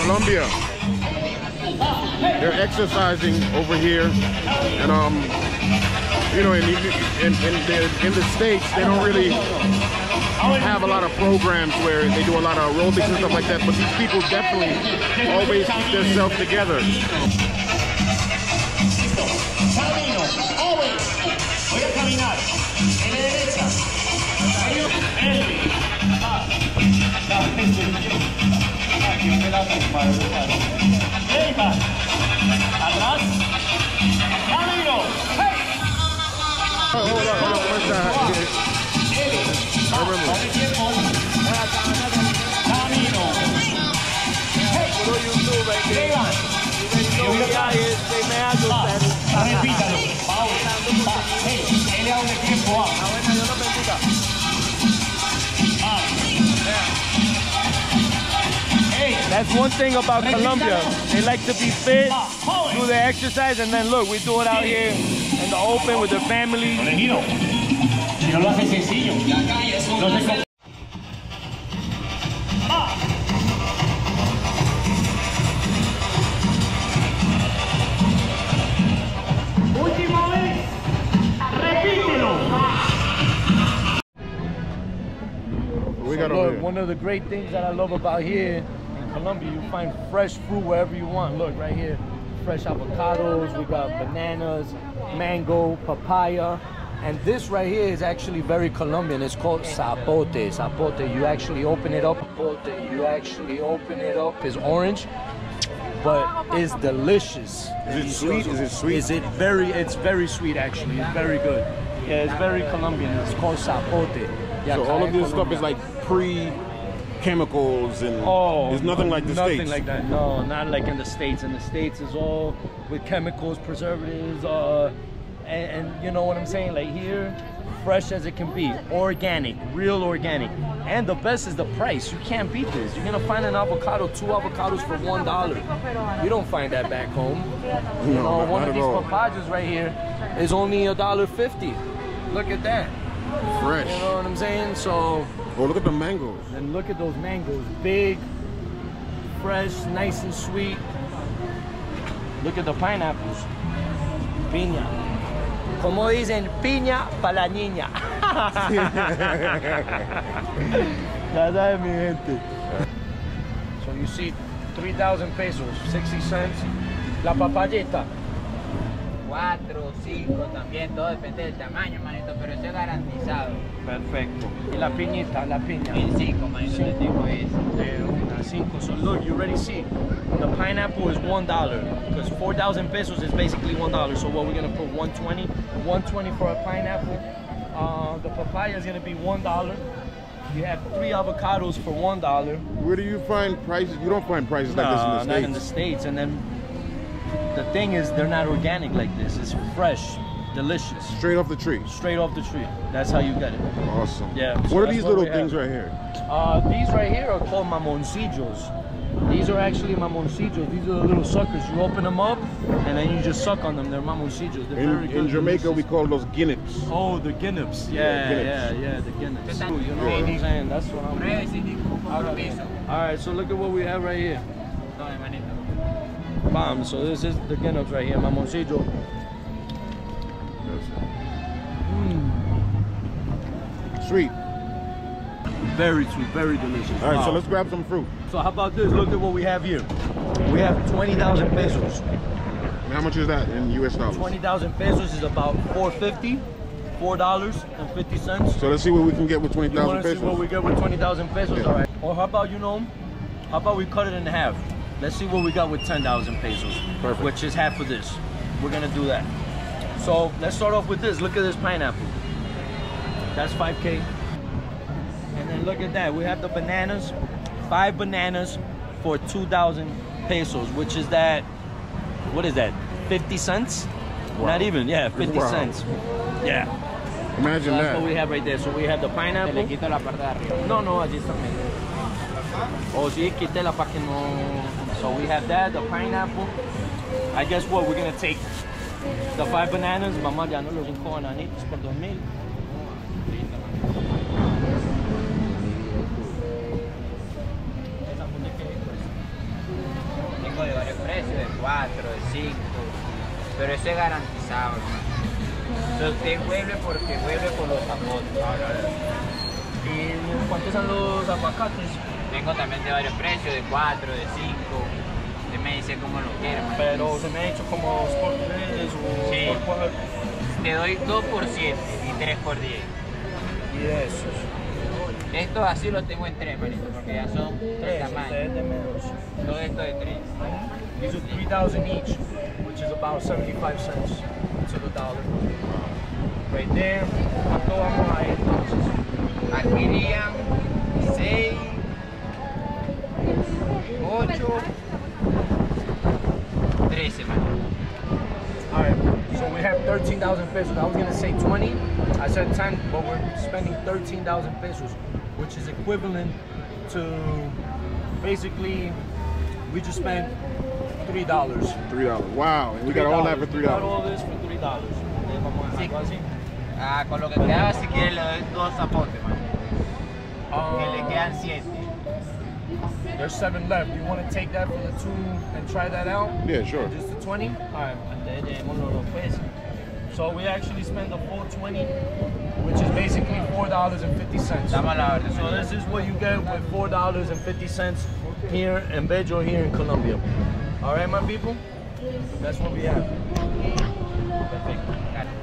Colombia. They're exercising over here, and you know, in the States, they don't really have a lot of programs where they do a lot of aerobics and stuff like that, but these people definitely always keep themselves together. That's one thing about Colombia. They like to be fit, do their exercise, and then look, we do it out here in the open with their family. So look, one of the great things that I love about here in Colombia, you find fresh fruit wherever you want. Look, right here, fresh avocados, we got bananas, mango, papaya, and this right here is actually very Colombian. It's called zapote. Zapote, you actually open it up. It's orange, but it's delicious. Is it sweet? Is it sweet? It's very sweet actually. It's very good. Yeah, it's very Colombian. It's called zapote. Yeah, so all of this stuff is like pre-chemicals and it's nothing like the States? Nothing like that, no, not like in the States. In the States is all with chemicals, preservatives, and you know what I'm saying? Like here, fresh as it can be, organic, real organic. And the best is the price. You can't beat this. You're gonna find an avocado, 2 avocados for $1. You don't find that back home. You know, one of these papayas right here is only $1.50. Look at that. Fresh. You know what I'm saying? So. Oh, look at the mangoes. And look at those mangoes. Big, fresh, nice and sweet. Look at the pineapples. Piña. Como dicen, piña pa la niña. Ya sabes, mi gente. So you see 3,000 pesos, 60 cents. La papayita. 4, 5 también, todo depende del tamaño, manito, pero eso es garantizado. Perfecto. Y la piñita, la piña. 5, manito, le digo eso. 5. So look, you already see, the pineapple is $1 because 4,000 pesos is basically $1. So what we're gonna put 120, 120 for a pineapple. The papaya is gonna be $1. You have 3 avocados for $1. Where do you find prices? You don't find prices like this in the States. Not in the States. And then the thing is, they're not organic like this. It's fresh, delicious. Straight off the tree. Straight off the tree. That's how you get it. Awesome. Yeah. So what are these little things right here? These right here are called mamoncillos. These are actually mamoncillos. These are the little suckers. You open them up and then you just suck on them. They're mamoncillos. They're very good. In Jamaica, we call those guineps. Oh, the guineps. Yeah, the guineps. You know what I'm saying? That's what I'm saying. All right, so look at what we have right here. Bam. So this is the guineps right here, mamoncillo. Sweet. Very sweet, very delicious. All right, so let's grab some fruit. So how about this? Look at what we have here. We have 20,000 pesos. And how much is that in US dollars? 20,000 pesos is about $4.50. $4.50. So let's see what we can get with 20,000 pesos. See what we get with 20,000 pesos, yeah. All right. Or how about, how about we cut it in half? Let's see what we got with 10,000 pesos. Perfect. Which is half of this. We're gonna do that. So let's start off with this. Look at this pineapple. That's 5K. And then look at that. We have the bananas. 5 bananas for 2,000 pesos, which is that, what is that? 50 cents? Wow. Not even, yeah, 50 cents. Yeah. Imagine so that. That's what we have right there. So we have the pineapple. Le quito la parte de arriba. No, allí está medio. Oh, sí, quítela para que no. So we have that, the pineapple. I guess what, we're gonna take the 5 bananas. Mamá ya no los 5 bananitos por 2,000. 4, de 5, pero eso es garantizado, hermano. Entonces usted vuelve porque vuelve por los zapotes. ¿Y cuántos son los aguacates? Tengo también de varios precios, de 4, de 5. Usted me dice cómo lo quiere, hermano. Pero se me ha hecho como Sport 3 o Sí. Sport 4. Te doy 2 por 7 y 3 por 10. Y esos. Estos así los tengo en 3, manito, porque ya son 3 tamaños. De menos. Todo esto de 3. These are 3,000 each, which is about 75 cents to the dollar. Right there. ¿Cuánto vamos a ir entonces? Aquí irían 6, 8, 13, manito. Alright, so we have 13,000 pesos. I was gonna say 20. I said 10, but we're spending 13,000 pesos, which is equivalent to basically we just spent $3. $3. Wow, and we got all that for $3. We got all this for $3. Sí. Ah, con lo que quedaba, si quiere le doy 2 zapotes, man. Que le quedan 7. There's 7 left. Do you want to take that for the 2 and try that out? Yeah, sure. Just the 20? Alright, so we actually spent the full 20, which is basically $4.50. Dame la orden. So this is what you get with $4.50 here in Bello, here in Colombia. All right, my people? That's what we have.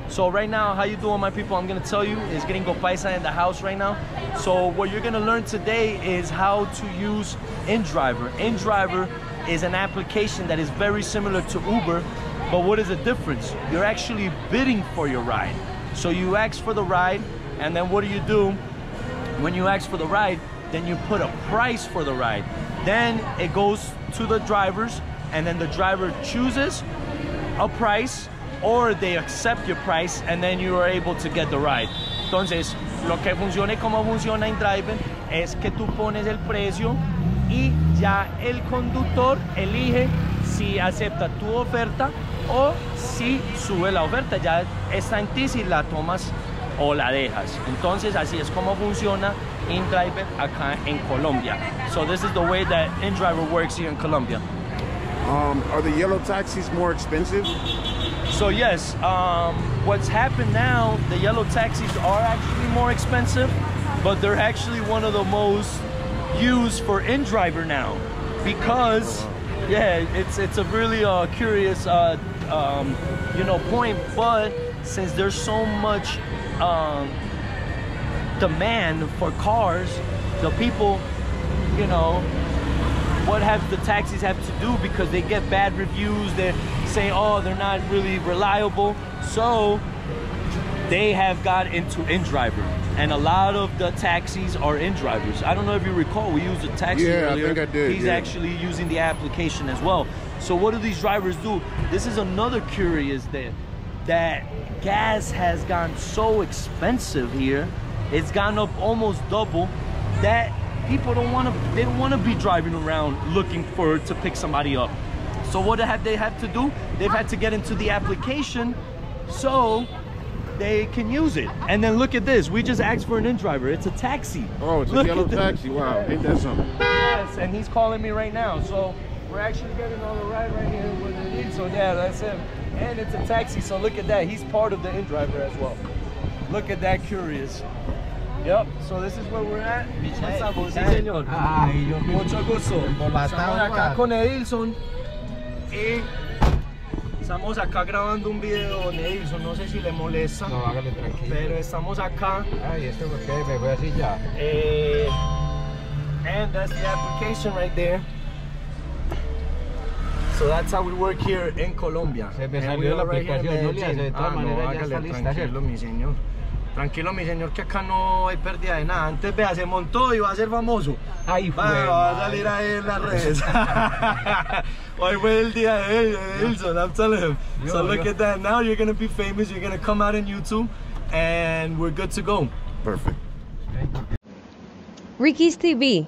So right now, how you doing, my people? I'm gonna tell you, is Gringopaisa in the house right now. So what you're gonna learn today is how to use Indrive. Indrive is an application that is very similar to Uber, but what is the difference? You're actually bidding for your ride. So you ask for the ride, and then what do? When you ask for the ride, then you put a price for the ride. Then it goes to the drivers, and then the driver chooses a price, or they accept your price, and then you are able to get the ride. Entonces, lo que funciona y cómo funciona Indrive es que tú pones el precio y ya el conductor elige si acepta tu oferta o si sube la oferta. Ya está en ti si la tomas o la dejas. Entonces, así es como funciona Indrive acá en Colombia. So this is the way that Indrive works here in Colombia. Are the yellow taxis more expensive? So yes, what's happened now, the yellow taxis are actually more expensive, but they're actually one of the most used for Indrive now, because yeah, it's a really curious you know, point. But since there's so much demand for cars, the people, you know, what have the taxis have to do, because they get bad reviews, they say, oh, they're not really reliable, so they have got into Indrive, and a lot of the taxis are Indrivers. I don't know if you recall, we used a taxi earlier. I think I did. He's actually using the application as well. So what do these drivers do? This is another curious that gas has gone so expensive here. It's gone up almost double, that people don't want to be driving around looking to pick somebody up. So what have they had to do? They've had to get into the application so they can use it. And then look at this, we just asked for an Indrive. It's a taxi. Oh, it's a yellow taxi. Wow, ain't that something? Yes, and he's calling me right now. So we're actually getting on the ride right here with it is. So yeah, that's him. And it's a taxi, so look at that. He's part of the Indrive as well. Look at that, curious. Yep, so this is where we're at. Sí, señor. Mucho gusto. Estamos acá con Edilson y estamos acá grabando un video. Edilson, no sé si le molesta. No, hágale tranquilo. Pero estamos acá. Ay, esto porque me voy así ya. And that's the application right there. So that's how we work here in Colombia. Se me salió la aplicación, no le hace, de todas maneras ya está lista. Tranquilo, mi señor. Tranquilo, mi señor, que acá no hay pérdida de nada. Antes, vea, se montó y va a ser famoso. Ahí fue. Va a salir ahí en las redes. Hoy fue el día de Wilson, I'm telling him. So look at that. Now you're going to be famous. You're going to come out on YouTube. And we're good to go. Perfect. Reekyztv.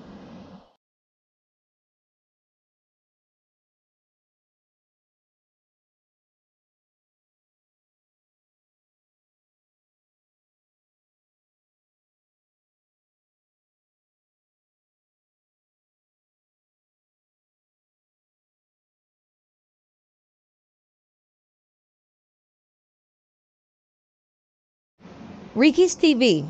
Reekyztv.